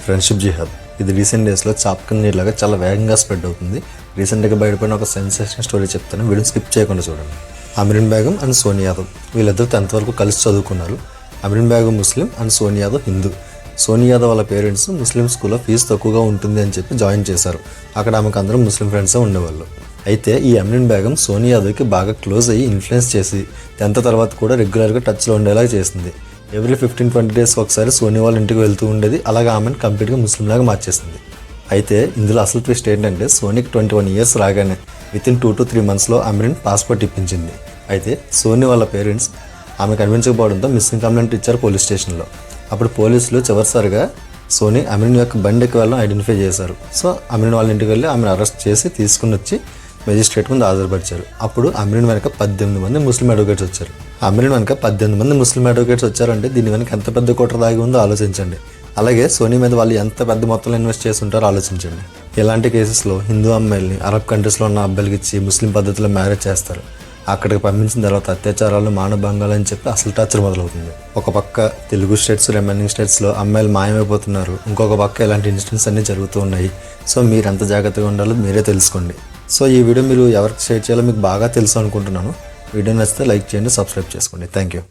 Friendship జిహాద్. ఇది recent డేస్లో చాప్కన్ నీళ్ళగా చాలా వేగంగా స్ప్రెడ్ అవుతుంది. రీసెంట్గా బయటపడిన ఒక సెన్సేషన్ స్టోరీ చెప్తాను, వీడియోని స్కిప్ చేయకుండా చూడండి. అమరీన్ బేగం అండ్ సోనియా యాదవ్ వీళ్ళిద్దరు 10th వరకు కలిసి చదువుకున్నారు. అమరీన్ బేగం ముస్లిం అండ్ సోనియా యాదవ్ హిందూ. సోనియా యాదవ్ వాళ్ళ పేరెంట్స్ ముస్లిం స్కూల్లో ఫీజు తక్కువగా ఉంటుంది అని చెప్పి జాయిన్ చేశారు. అక్కడ ఆమెకు అందరూ ముస్లిం ఫ్రెండ్సే ఉండేవాళ్ళు. అయితే ఈ అమరీన్ బేగం సోనియా యాదవ్కి బాగా క్లోజ్ అయ్యి ఇన్ఫ్లుయెన్స్ చేసి 10th తర్వాత కూడా రెగ్యులర్గా టచ్లో ఉండేలా చేసింది. ఎవ్రీ 15-20 days ఒకసారి సోనియా వాళ్ళ ఇంటికి వెళ్తూ ఉండేది. అలాగే ఆమెను కంప్లీట్గా ముస్లింలాగా మార్చేసింది. అయితే ఇందులో అసలు ట్విస్ట్ ఏంటంటే సోనీకి 21 years రాగానే వితిన్ 2 to 3 monthsలో అమరీన్ పాస్పోర్ట్ ఇప్పించింది. అయితే సోనీ వాళ్ళ పేరెంట్స్ ఆమె కనిపించకపోవడంతో మిస్సింగ్ కంప్లైంట్ ఇచ్చారు పోలీస్ స్టేషన్లో. అప్పుడు పోలీసులు చివరిసారిగా సోనీ అమరీన్ యొక్క బండికి వెళ్ళడం ఐడెంటిఫై చేశారు. సో అమరీన్ వాళ్ళ ఇంటికి వెళ్ళి ఆమెను అరెస్ట్ చేసి తీసుకుని వచ్చి మెజిస్ట్రేట్ ముందు హాజరుపరిచారు. అప్పుడు అమరీన్ వెనక 18 మంది ముస్లిం అడ్వకేట్స్ వచ్చారు. అమరీన్ వెనక 18 మంది ముస్లిం అడ్వకేట్స్ వచ్చారంటే దీని వెనక ఎంత పెద్ద కుట్ర దాగి ఉందో ఆలోచించండి. అలాగే సోనీ మీద వాళ్ళు ఎంత పెద్ద మొత్తంలో ఇన్వెస్ట్ చేసి ఉంటారో ఆలోచించండి. ఇలాంటి కేసెస్లో హిందూ అమ్మాయిల్ని అరబ్ కంట్రీస్లో ఉన్న అబ్బాయిలకి ఇచ్చి ముస్లిం పద్ధతిలో మ్యారేజ్ చేస్తారు. అక్కడికి పంపించిన తర్వాత అత్యాచారాలు, మానభంగాలు అని చెప్పి అసలు టార్చర్ మొదలవుతుంది. ఒక పక్క తెలుగు స్టేట్స్, రిమైనింగ్ స్టేట్స్లో అమ్మాయిలు మాయమైపోతున్నారు. ఇంకొక పక్క ఇలాంటి ఇన్సిడెంట్స్ అన్నీ జరుగుతూ ఉన్నాయి. సో మీరు ఎంత జాగ్రత్తగా ఉండాలో మీరే తెలుసుకోండి. సో ఈ వీడియో మీరు ఎవరికి షేర్ చేయాలో మీకు బాగా తెలుసు అనుకుంటున్నాను. వీడియో నచ్చితే లైక్ చేయండి, సబ్స్క్రైబ్ చేసుకోండి. Thank you.